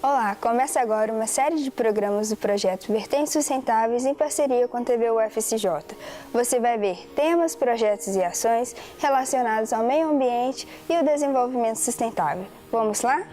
Olá, começa agora uma série de programas do projeto Vertentes Sustentáveis em parceria com a TV UFSJ. Você vai ver temas, projetos e ações relacionados ao meio ambiente e o desenvolvimento sustentável. Vamos lá?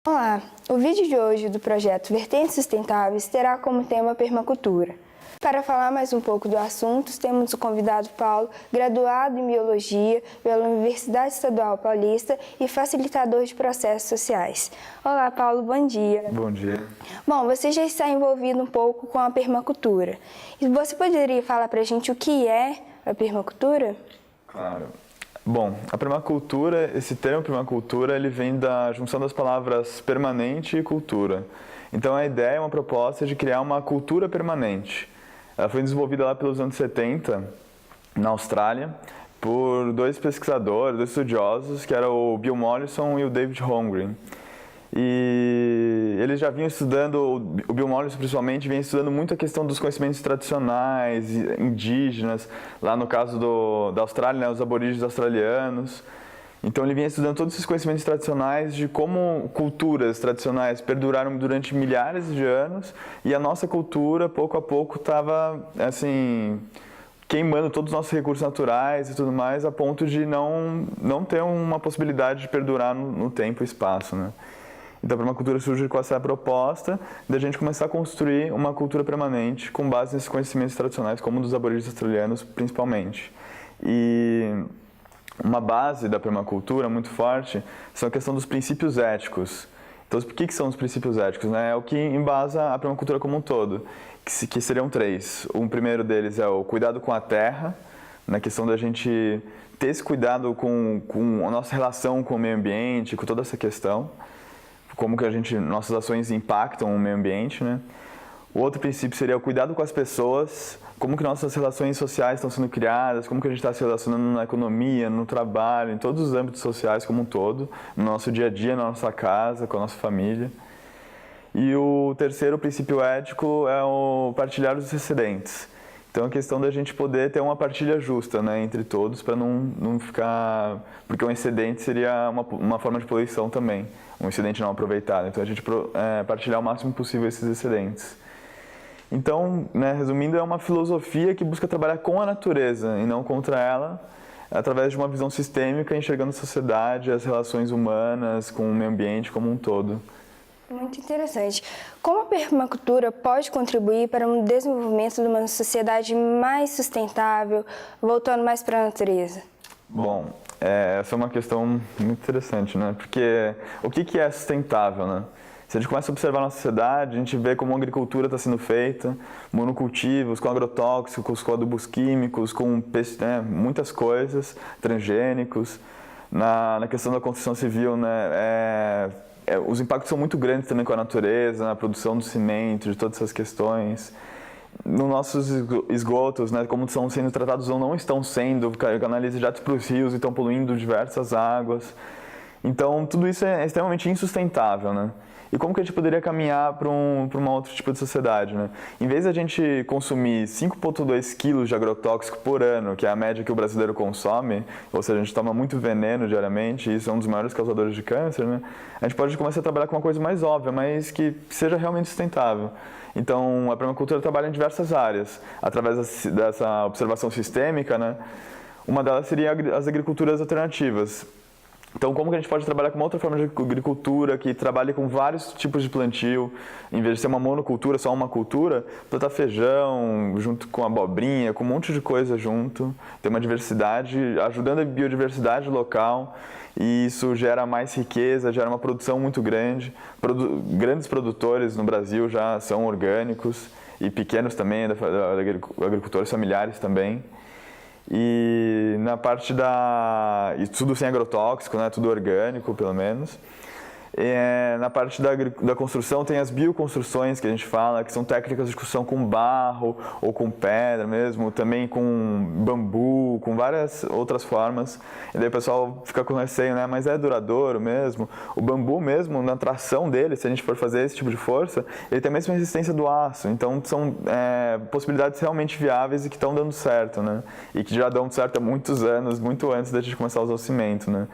Olá, o vídeo de hoje do projeto Vertentes Sustentáveis terá como tema permacultura. Para falar mais um pouco do assunto, temos o convidado Paulo, graduado em Biologia pela Universidade Estadual Paulista e facilitador de processos sociais. Olá, Paulo, bom dia. Bom dia. Bom, você já está envolvido um pouco com a permacultura. E você poderia falar para a gente o que é a permacultura? Claro. Bom, a permacultura, esse termo permacultura, ele vem da junção das palavras permanente e cultura. Então a ideia é uma proposta de criar uma cultura permanente. Ela foi desenvolvida lá pelos anos 70, na Austrália, por dois pesquisadores, dois estudiosos, que eram o Bill Mollison e o David Holmgren. E eles já vinham estudando, o Bill Mollison principalmente, vinha estudando muito a questão dos conhecimentos tradicionais, indígenas, lá no caso da Austrália, né, os aborígenes australianos. Então ele vinha estudando todos esses conhecimentos tradicionais de como culturas tradicionais perduraram durante milhares de anos e a nossa cultura, pouco a pouco, estava assim, queimando todos os nossos recursos naturais e tudo mais, a ponto de não ter uma possibilidade de perdurar no tempo e espaço, né? Então a permacultura surge com essa proposta de a gente começar a construir uma cultura permanente com base nesses conhecimentos tradicionais, como dos aborígenes australianos principalmente. E uma base da permacultura muito forte são a questão dos princípios éticos. Então, o que são os princípios éticos? Né? É o que embasa a permacultura como um todo, que seriam três. O primeiro deles é o cuidado com a terra, na questão da gente ter esse cuidado com a nossa relação com o meio ambiente, com toda essa questão, como que nossas ações impactam o meio ambiente, né? O outro princípio seria o cuidado com as pessoas, como que nossas relações sociais estão sendo criadas, como que a gente está se relacionando na economia, no trabalho, em todos os âmbitos sociais como um todo, no nosso dia a dia, na nossa casa, com a nossa família. E o terceiro princípio ético é o partilhar os excedentes. Então, a questão da gente poder ter uma partilha justa, né, entre todos, para não ficar... Porque um excedente seria uma forma de poluição também, um excedente não aproveitado. Então, a gente partilhar o máximo possível esses excedentes. Então, né, resumindo, é uma filosofia que busca trabalhar com a natureza e não contra ela, através de uma visão sistêmica, enxergando a sociedade, as relações humanas com o meio ambiente como um todo. Muito interessante. Como a permacultura pode contribuir para um desenvolvimento de uma sociedade mais sustentável, voltando mais para a natureza? Bom, essa é uma questão muito interessante, né? Porque o que é sustentável, né? Se a gente começa a observar a nossa sociedade, a gente vê como a agricultura está sendo feita, monocultivos, com agrotóxicos, com adubos químicos, com muitas coisas, transgênicos. Na questão da construção civil, né? Os impactos são muito grandes também com a natureza, na produção do cimento, de todas essas questões. Nos nossos esgotos, né, como estão sendo tratados ou não estão sendo, canaliza jatos para os rios e estão poluindo diversas águas. Então, tudo isso é extremamente insustentável, né? E como que a gente poderia caminhar para um outro tipo de sociedade, né? Em vez de a gente consumir 5,2 quilos de agrotóxico por ano, que é a média que o brasileiro consome, ou seja, a gente toma muito veneno diariamente, e isso é um dos maiores causadores de câncer, né? A gente pode começar a trabalhar com uma coisa mais óbvia, mas que seja realmente sustentável. Então, a permacultura trabalha em diversas áreas, através dessa observação sistêmica, né? Uma delas seria as agriculturas alternativas. Então, como que a gente pode trabalhar com uma outra forma de agricultura que trabalhe com vários tipos de plantio, em vez de ser uma monocultura, só uma cultura, plantar feijão junto com abobrinha, com um monte de coisa junto, ter uma diversidade, ajudando a biodiversidade local, e isso gera mais riqueza, gera uma produção muito grande. Grandes produtores no Brasil já são orgânicos, e pequenos também, agricultores familiares também. E na parte e tudo sem agrotóxico, né, tudo orgânico pelo menos. Na parte da construção tem as bioconstruções que a gente fala, que são técnicas de construção com barro ou com pedra mesmo, também com bambu, com várias outras formas. E daí o pessoal fica com receio, né? Mas é duradouro mesmo? O bambu mesmo, na tração dele, se a gente for fazer esse tipo de força, ele tem a mesma resistência do aço. Então são possibilidades realmente viáveis e que estão dando certo, né? E que já dão certo há muitos anos, muito antes da gente começar a usar o cimento, né?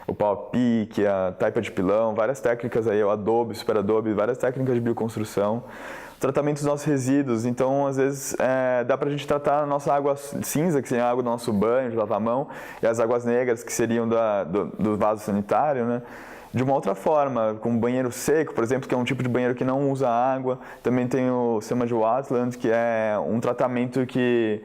O pau a pique, a taipa de pilão, várias técnicas aí, o adobe, o super adobe, várias técnicas de bioconstrução. O tratamento dos nossos resíduos, então às vezes dá pra gente tratar a nossa água cinza, que seria a água do nosso banho, de lavar a mão, e as águas negras, que seriam do vaso sanitário, né? De uma outra forma, com banheiro seco, por exemplo, que é um tipo de banheiro que não usa água. Também tem o sistema de Watland, que é um tratamento que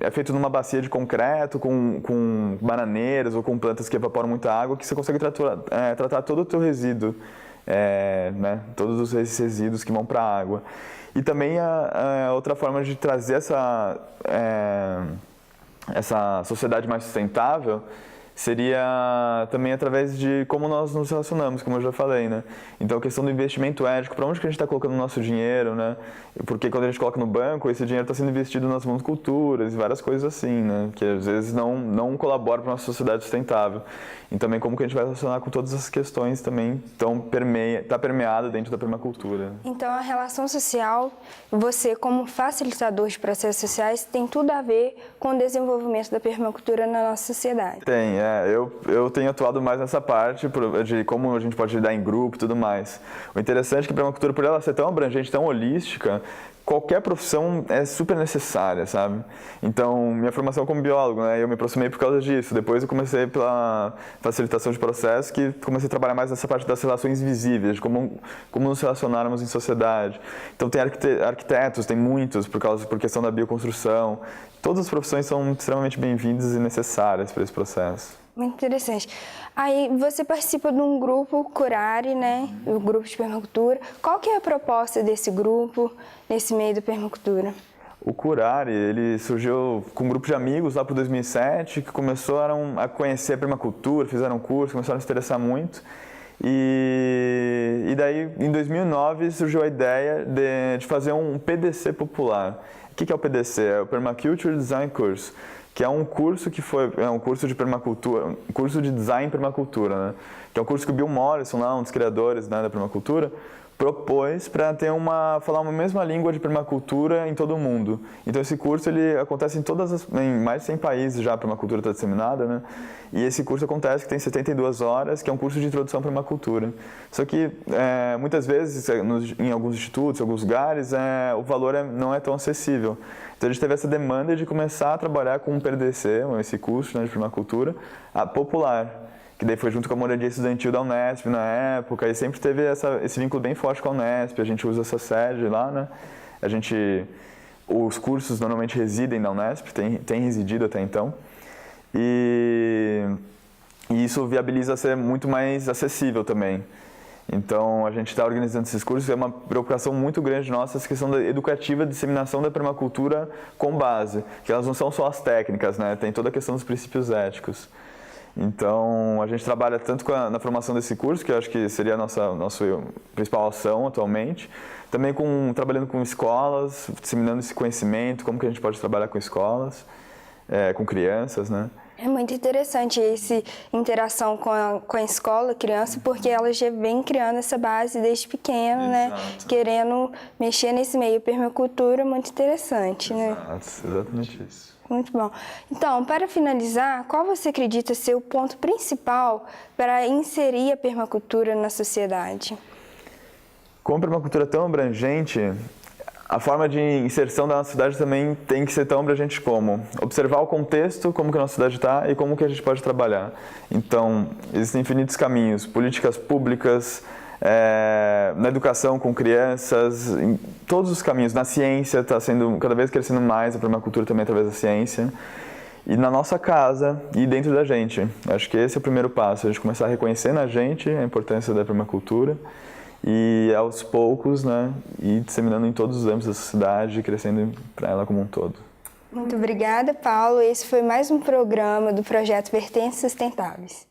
é feito numa bacia de concreto, com bananeiras ou com plantas que evaporam muita água, que você consegue tratar todo o teu resíduo, né? Todos esses resíduos que vão para a água. E também a outra forma de trazer essa sociedade mais sustentável seria também através de como nós nos relacionamos, como eu já falei, né? Então, a questão do investimento ético, para onde que a gente está colocando o nosso dinheiro, né? Porque quando a gente coloca no banco, esse dinheiro está sendo investido nas monoculturas e várias coisas assim, né? Que às vezes não colaboram para a nossa sociedade sustentável. E também como que a gente vai relacionar com todas essas questões também está permeada dentro da permacultura. Então, a relação social, você como facilitador de processos sociais, tem tudo a ver com o desenvolvimento da permacultura na nossa sociedade. Tem, eu tenho atuado mais nessa parte de como a gente pode lidar em grupo e tudo mais. O interessante é que a permacultura, por ela ser tão abrangente, tão holística, qualquer profissão é super necessária, sabe? Então, minha formação como biólogo, né, eu me aproximei por causa disso. Depois eu comecei pela facilitação de processos, que comecei a trabalhar mais nessa parte das relações visíveis, de como nos relacionarmos em sociedade. Então, tem arquitetos, tem muitos, por questão da bioconstrução. Todas as profissões são extremamente bem-vindas e necessárias para esse processo. Muito interessante. Aí você participa de um grupo Curare, né? O grupo de permacultura. Qual que é a proposta desse grupo nesse meio da permacultura? O Curare, ele surgiu com um grupo de amigos lá para 2007 que começaram a conhecer a permacultura, fizeram um curso, começaram a se interessar muito. E daí, em 2009, surgiu a ideia de fazer um PDC popular. O que é o PDC? É o Permaculture Design Course, que é um curso um curso de permacultura, um curso de design em permacultura, né? Que é um curso que o Bill Mollison, lá, um dos criadores, né, da permacultura, propôs para falar uma mesma língua de permacultura em todo o mundo. Então esse curso ele acontece em mais de 100 países já a permacultura está disseminada, né? E esse curso acontece que tem 72 horas, que é um curso de introdução à permacultura. Só que muitas vezes em alguns institutos, em alguns lugares, o valor não é tão acessível. Então a gente teve essa demanda de começar a trabalhar com um PDC, esse curso, né, de permacultura, popular. Que daí foi junto com a moradia estudantil da Unesp na época, e sempre teve esse vínculo bem forte com a Unesp. A gente usa essa sede lá, né? Os cursos normalmente residem na Unesp, tem residido até então. E isso viabiliza ser muito mais acessível também. Então, a gente está organizando esses cursos, é uma preocupação muito grande nossa, essa questão da educativa, disseminação da permacultura com base, que elas não são só as técnicas, né? Tem toda a questão dos princípios éticos. Então, a gente trabalha tanto na formação desse curso, que eu acho que seria a nossa principal ação atualmente, também trabalhando com escolas, disseminando esse conhecimento, como que a gente pode trabalhar com escolas, com crianças, né? É muito interessante essa interação com a escola, criança, porque ela já vem criando essa base desde pequeno, né? Querendo mexer nesse meio permacultura, muito interessante, né? Exatamente isso. Muito bom. Então, para finalizar, qual você acredita ser o ponto principal para inserir a permacultura na sociedade? Como a permacultura é tão abrangente, a forma de inserção da nossa cidade também tem que ser tão abrangente como observar o contexto, como que a nossa cidade está e como que a gente pode trabalhar. Então, existem infinitos caminhos, políticas públicas, na educação com crianças, em todos os caminhos. Na ciência está sendo cada vez crescendo mais a permacultura também através da ciência. E na nossa casa e dentro da gente. Acho que esse é o primeiro passo, a gente começar a reconhecer na gente a importância da permacultura e aos poucos, né, ir disseminando em todos os âmbitos da sociedade e crescendo para ela como um todo. Muito obrigada, Paulo. Esse foi mais um programa do projeto Vertentes Sustentáveis.